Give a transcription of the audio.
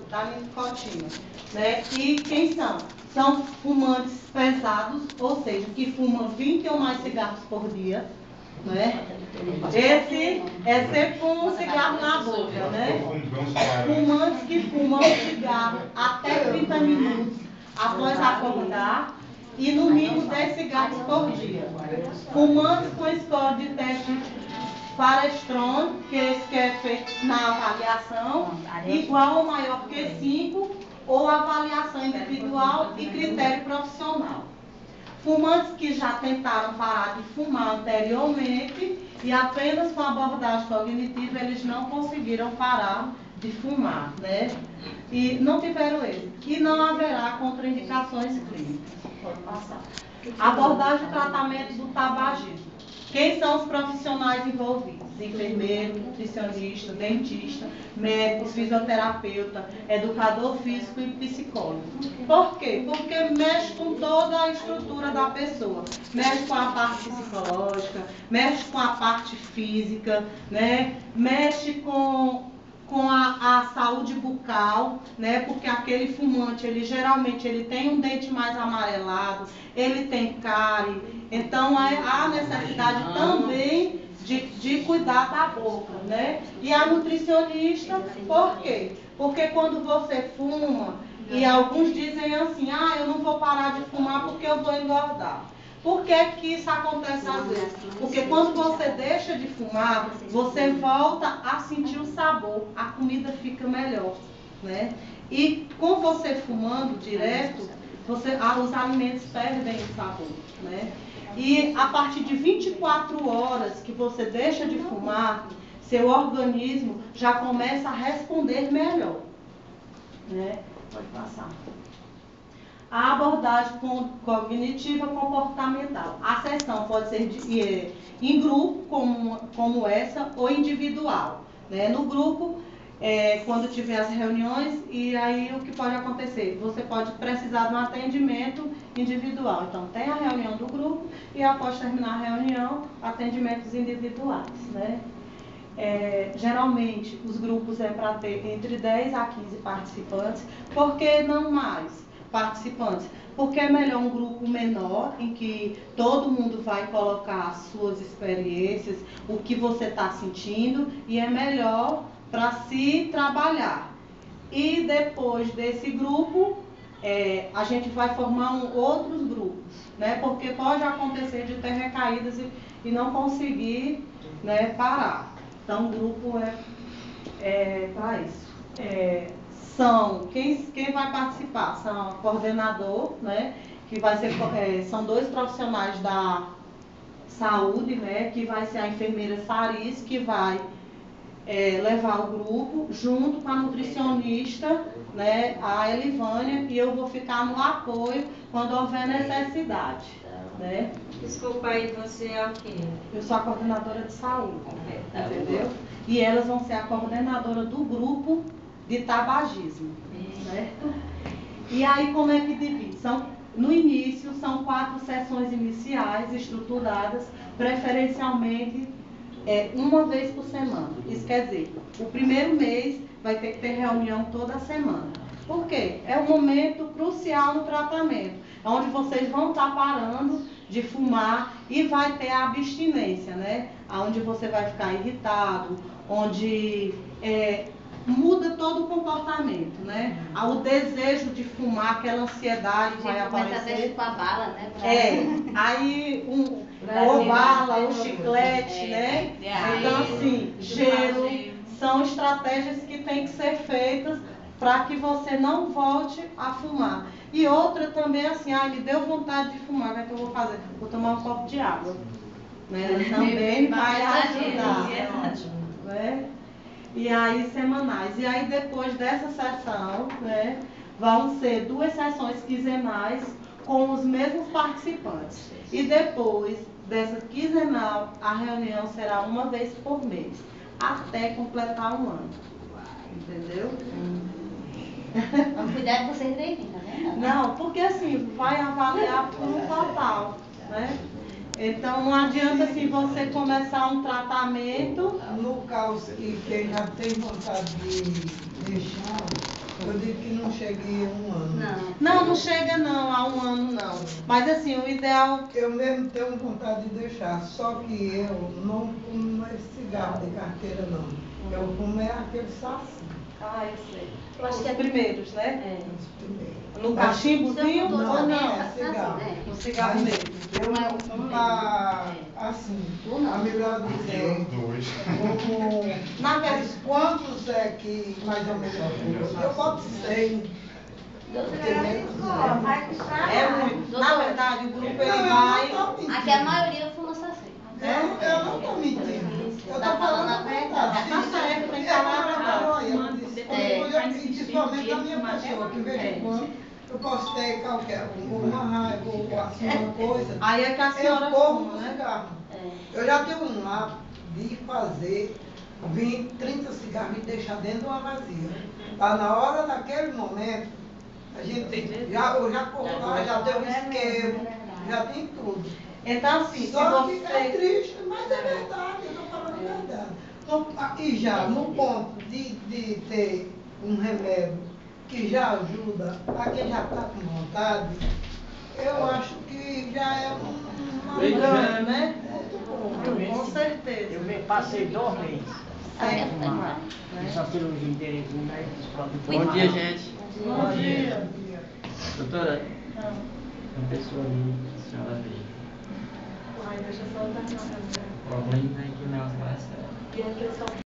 da nicotina, né? E quem são? São fumantes pesados, ou seja, que fumam 20 ou mais cigarros por dia, né? Esse é sempre com um cigarro na boca, né? Fumantes que fumam cigarro até 30 minutos após acordar e no mínimo 10 cigarros por dia. Fumantes com score de teste Farestron, que é feito na avaliação, igual ou maior que 5, ou avaliação individual e critério profissional. Fumantes que já tentaram parar de fumar anteriormente e apenas com abordagem cognitiva eles não conseguiram parar de fumar, né? E não tiveram êxito. E não haverá contraindicações clínicas. Pode passar. Abordagem e tratamento do tabagismo. Quem são os profissionais envolvidos? Enfermeiro, nutricionista, dentista, médico, fisioterapeuta, educador físico e psicólogo. Por quê? Porque mexe com toda a estrutura da pessoa. Mexe com a parte psicológica, mexe com a parte física, né? Mexe com a saúde bucal, né? Porque aquele fumante, ele geralmente tem um dente mais amarelado, ele tem cárie, então há necessidade também de cuidar da boca, né? E a nutricionista, por quê? Porque quando você fuma, e alguns dizem assim, eu não vou parar de fumar porque eu vou engordar. Por que isso acontece às vezes? Porque quando você deixa de fumar, você volta a sentir o sabor, a comida fica melhor, né? E com você fumando direto, os alimentos perdem o sabor, né? E a partir de 24 horas que você deixa de fumar, seu organismo já começa a responder melhor, né? Pode passar. A abordagem cognitiva comportamental. A sessão pode ser em grupo, como essa, ou individual, né? No grupo, quando tiver as reuniões, e aí o que pode acontecer? Você pode precisar de um atendimento individual. Então, tem a reunião do grupo e após terminar a reunião, atendimentos individuais, né? Geralmente, os grupos é para ter entre 10 a 15 participantes, por que não mais participantes? Porque é melhor um grupo menor, em que todo mundo vai colocar as suas experiências, o que você está sentindo, e é melhor para se trabalhar. E depois desse grupo, a gente vai formar outros grupos, né? Porque pode acontecer de ter recaídas e não conseguir, né, parar. Então, o grupo é para isso. Quem vai participar? São o coordenador, né? Que vai ser, são 2 profissionais da saúde, né? Que vai ser a enfermeira Saris, que vai levar o grupo, junto com a nutricionista, né? A Elivânia, e eu vou ficar no apoio quando houver necessidade, né? Desculpa aí, você é o quê? Eu sou a coordenadora de saúde, entendeu? E elas vão ser a coordenadora do grupo de tabagismo, certo? E aí, como é que divide? No início, são 4 sessões iniciais estruturadas, preferencialmente uma vez por semana. Isso quer dizer, o primeiro mês vai ter que ter reunião toda semana. Por quê? É um momento crucial no tratamento, onde vocês vão estar parando de fumar e vai ter a abstinência, né? Onde você vai ficar irritado, onde muda todo o comportamento, né? O desejo de fumar, aquela ansiedade vai aparecer. Começa a ver com a bala, né? Aí ou bala, ou chiclete, né? Então, assim, cheiro, são estratégias que têm que ser feitas para que você não volte a fumar. E outra também, assim, me deu vontade de fumar, o que eu vou fazer? Vou tomar um copo de água. Né? Também vai ajudar. Né? E aí, semanais. E aí, depois dessa sessão, né, vão ser 2 sessões quinzenais com os mesmos participantes. E depois dessa quinzenal, a reunião será uma vez por mês, até completar um ano. Entendeu? Mas cuidado com vocês direitinho, tá vendo? Não, porque assim, vai avaliar por um total, né? Então não adianta assim você começar um tratamento. No caso que quem já tem vontade de deixar, eu digo que não chegue a 1 ano. Não chega não, a 1 ano não. Mas assim, o ideal. Eu mesmo tenho vontade de deixar, só que eu não fumo esse cigarro de carteira não. Eu fumo aquele saci. Ah, eu sei. Eu acho que é primeiros, né? Os primeiros. No cachimbozinho ou Não, não? é cigarro. No cigarro Mas mesmo. eu assim, a melhor dizer, como, Na verdade, quantos é que mais ou menos eu boto 100. é muito. Na verdade, o grupo ele Não, eu vai. não tô mentindo. Aqui a maioria fuma saci. Eu não estou mentindo. Eu Tá estou falando a falando a verdade. Tá certo, tem que falar a verdade. Principalmente a minha pessoa, que de vez em quando eu posso ter qualquer uma raiva ou assim, uma coisa. Aí é que a senhora eu como fuma, né? cigarro. Eu já tenho um hábito de fazer 20, 30 cigarros e deixar dentro de uma vazia. Tá na hora daquele momento, a gente eu já corro lá, já tenho um isqueiro, já tem tudo. Então assim, se Só que é você. triste, mas é verdade, eu estou falando a verdade. E já no ponto de ter um remédio que já ajuda a quem já está com vontade, eu acho que já é uma Ganho, né? muito bom. Com certeza. Eu passei 2 meses É. sem fumar. Fiz uma cirurgia em Teresina e Bom dia, gente. Bom dia. Doutora, uma pessoa ali, a senhora veio. Ai, deixa eu só terminar. O problema é que o negócio vai ser. E a questão